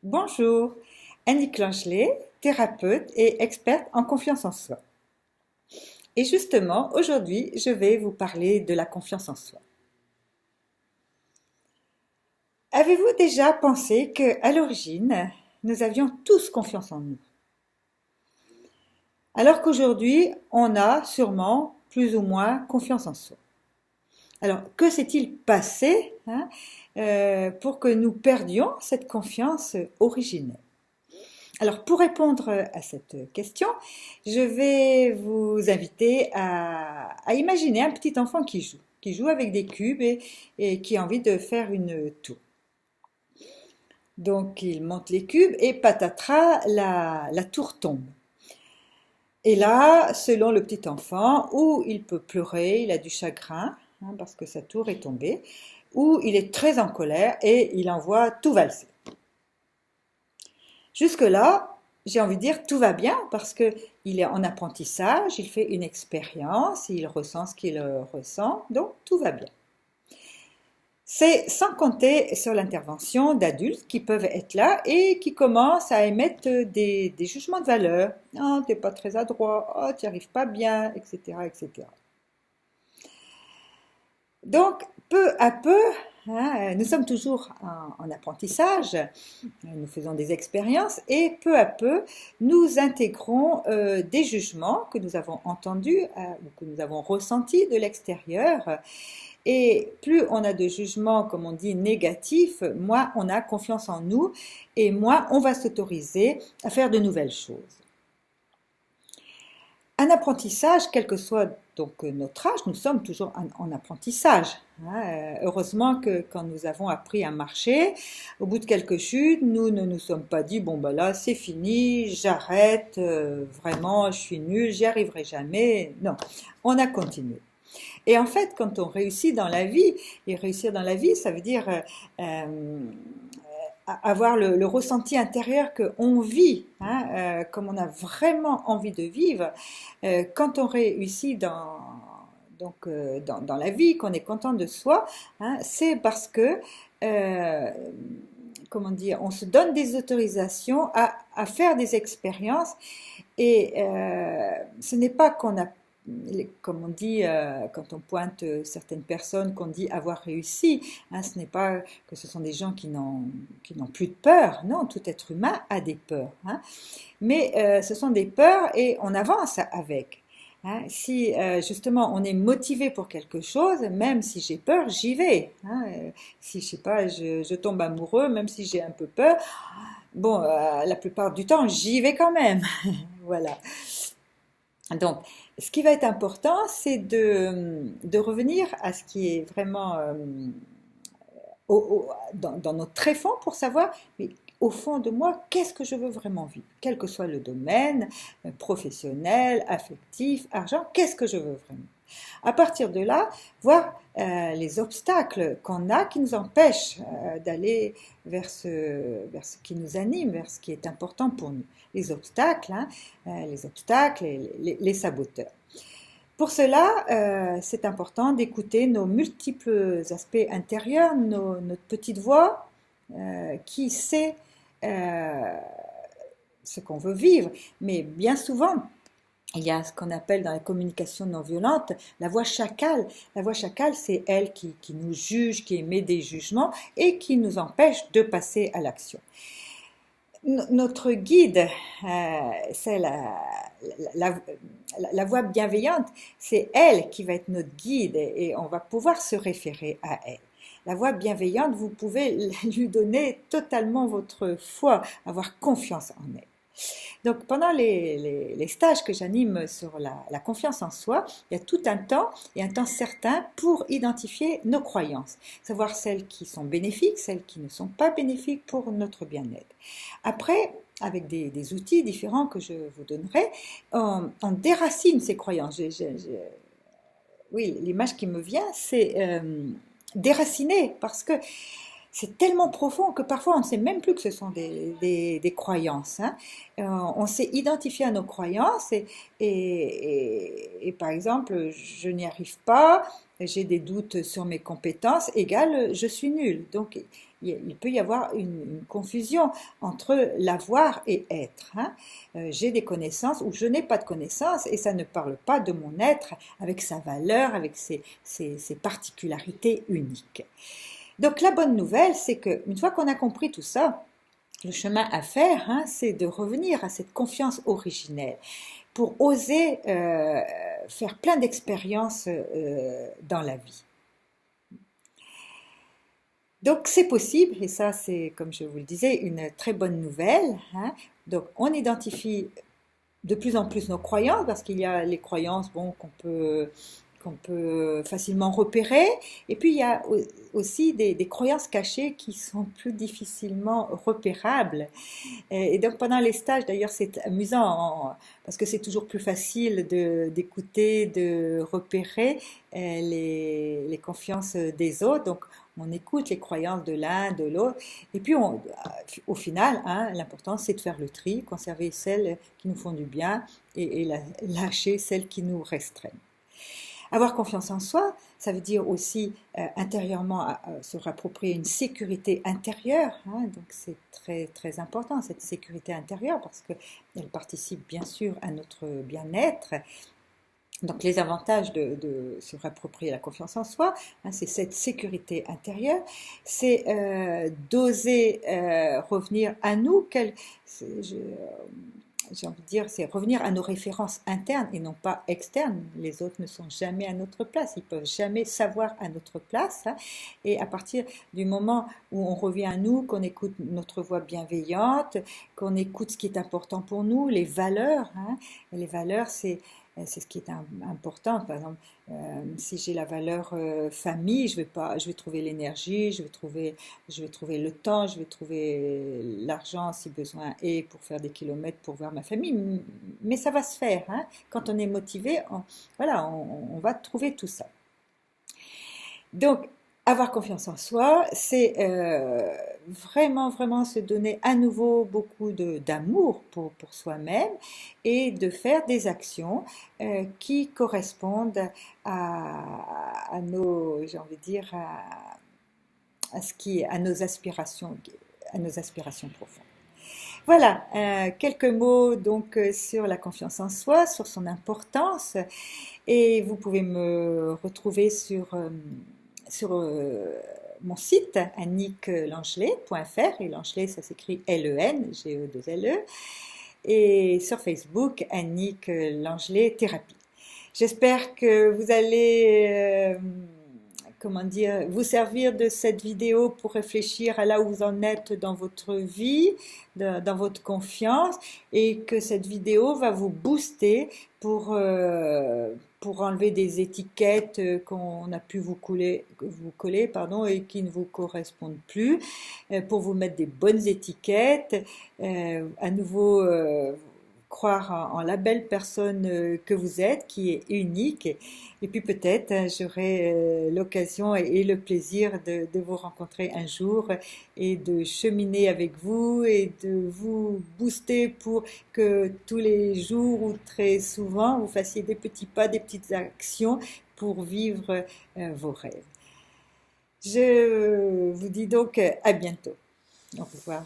Bonjour, Annick Langelet, thérapeute et experte en confiance en soi. Et justement, aujourd'hui, je vais vous parler de la confiance en soi. Avez-vous déjà pensé qu'à l'origine, nous avions tous confiance en nous? Alors qu'aujourd'hui, on a sûrement plus ou moins confiance en soi. Alors, que s'est-il passé pour que nous perdions cette confiance originelle? Alors, pour répondre à cette question, je vais vous inviter à imaginer un petit enfant qui joue avec des cubes et qui a envie de faire une tour. Donc, il monte les cubes et patatras, la tour tombe. Et là, selon le petit enfant, ou il peut pleurer, il a du chagrin, parce que sa tour est tombée, ou il est très en colère et il envoie tout valser. Jusque-là, j'ai envie de dire tout va bien parce que il est en apprentissage, il fait une expérience, il ressent ce qu'il ressent, donc tout va bien. C'est sans compter sur l'intervention d'adultes qui peuvent être là et qui commencent à émettre des jugements de valeur. Oh, t'es pas très adroit, oh, tu n'y arrives pas bien, etc., etc. Donc, peu à peu, nous sommes toujours en apprentissage, nous faisons des expériences et peu à peu, nous intégrons des jugements que nous avons entendus ou que nous avons ressentis de l'extérieur. Et plus on a de jugements, comme on dit, négatifs, moins on a confiance en nous et moins on va s'autoriser à faire de nouvelles choses. Un apprentissage, quel que soit donc notre âge, nous sommes toujours en apprentissage. Heureusement que quand nous avons appris à marcher, au bout de quelques chutes, nous ne nous sommes pas dit bon ben là c'est fini, j'arrête, vraiment je suis nulle, j'y arriverai jamais. Non, on a continué. Et en fait, quand on réussit dans la vie, et réussir dans la vie, ça veut dire avoir le ressenti intérieur qu'on vit, comme on a vraiment envie de vivre. Quand on réussit dans la vie, qu'on est content de soi, c'est parce que comment dire, on se donne des autorisations à faire des expériences et ce n'est pas qu'on a comme on dit, quand on pointe certaines personnes qu'on dit avoir réussi, ce n'est pas que ce sont des gens qui n'ont plus de peur, non, tout être humain a des peurs, mais ce sont des peurs et on avance avec. Si justement on est motivé pour quelque chose, même si j'ai peur, j'y vais. Si je sais pas, je tombe amoureux, même si j'ai un peu peur, bon, la plupart du temps, j'y vais quand même. Voilà. Donc, ce qui va être important, c'est de revenir à ce qui est vraiment dans notre tréfonds pour savoir, mais au fond de moi, qu'est-ce que je veux vraiment vivre? Quel que soit le domaine, professionnel, affectif, argent, qu'est-ce que je veux vraiment? À partir de là, voir les obstacles qu'on a qui nous empêchent d'aller vers ce qui nous anime, vers ce qui est important pour nous. Les obstacles et les saboteurs. Pour cela, c'est important d'écouter nos multiples aspects intérieurs, notre petite voix qui sait ce qu'on veut vivre. Mais bien souvent, il y a ce qu'on appelle dans la communication non violente la voix chacale. La voix chacale, c'est elle qui nous juge, qui émet des jugements et qui nous empêche de passer à l'action. Notre guide, c'est la voix bienveillante, c'est elle qui va être notre guide et on va pouvoir se référer à elle. La voix bienveillante, vous pouvez lui donner totalement votre foi, avoir confiance en elle. Donc pendant les stages que j'anime sur la confiance en soi, il y a tout un temps et un temps certain pour identifier nos croyances, savoir celles qui sont bénéfiques, celles qui ne sont pas bénéfiques pour notre bien-être. Après, avec des outils différents que je vous donnerai, on déracine ces croyances. Oui, l'image qui me vient, c'est déraciner, parce que c'est tellement profond que parfois on ne sait même plus que ce sont des croyances. On s'est identifié à nos croyances et par exemple, je n'y arrive pas, j'ai des doutes sur mes compétences, égale je suis nulle. Donc il peut y avoir une confusion entre l'avoir et être. Hein. J'ai des connaissances ou je n'ai pas de connaissances et ça ne parle pas de mon être avec sa valeur, avec ses particularités uniques. Donc la bonne nouvelle, c'est qu'une fois qu'on a compris tout ça, le chemin à faire, hein, c'est de revenir à cette confiance originelle pour oser faire plein d'expériences dans la vie. Donc c'est possible, et ça c'est, comme je vous le disais, une très bonne nouvelle. Hein. Donc on identifie de plus en plus nos croyances, parce qu'il y a les croyances bon, qu'on peut facilement repérer, et puis il y a aussi des croyances cachées qui sont plus difficilement repérables. Et donc pendant les stages, d'ailleurs c'est amusant, parce que c'est toujours plus facile d'écouter, de repérer les confiances des autres, donc on écoute les croyances de l'un, de l'autre, et puis au final, hein, l'important c'est de faire le tri, conserver celles qui nous font du bien et lâcher celles qui nous restreignent. Avoir confiance en soi, ça veut dire aussi intérieurement se rapproprier une sécurité intérieure, hein, donc c'est très très important cette sécurité intérieure parce qu'elle participe bien sûr à notre bien-être. Donc les avantages de se rapproprier la confiance en soi, hein, c'est cette sécurité intérieure, c'est d'oser revenir à nous, j'ai envie de dire, c'est revenir à nos références internes et non pas externes. Les autres ne sont jamais à notre place, ils peuvent jamais savoir à notre place. Hein. Et à partir du moment où on revient à nous, qu'on écoute notre voix bienveillante, qu'on écoute ce qui est important pour nous, les valeurs. Hein. Et les valeurs, c'est ce qui est important. Par exemple, si j'ai la valeur famille, je vais trouver l'énergie, je vais trouver le temps, je vais trouver l'argent si besoin est pour faire des kilomètres pour voir ma famille. Mais ça va se faire. Hein. Quand on est motivé, on va trouver tout ça. Donc, avoir confiance en soi, c'est vraiment, vraiment se donner à nouveau beaucoup d'amour pour soi-même et de faire des actions qui correspondent à nos, j'ai envie de dire, à nos aspirations profondes. Voilà, quelques mots donc sur la confiance en soi, sur son importance, et vous pouvez me retrouver sur mon site annicklangelet.fr, et Langelet ça s'écrit L-E-N-G-E-2-L-E, et sur Facebook Annick Langelet Thérapie. J'espère que vous allez vous servir de cette vidéo pour réfléchir à là où vous en êtes dans votre vie, dans votre confiance, et que cette vidéo va vous booster pour enlever des étiquettes qu'on a pu vous coller et qui ne vous correspondent plus, pour vous mettre des bonnes étiquettes, à nouveau croire en la belle personne que vous êtes, qui est unique, et puis peut-être j'aurai l'occasion et le plaisir de vous rencontrer un jour et de cheminer avec vous et de vous booster pour que tous les jours ou très souvent vous fassiez des petits pas, des petites actions pour vivre vos rêves. Je vous dis donc à bientôt. Au revoir.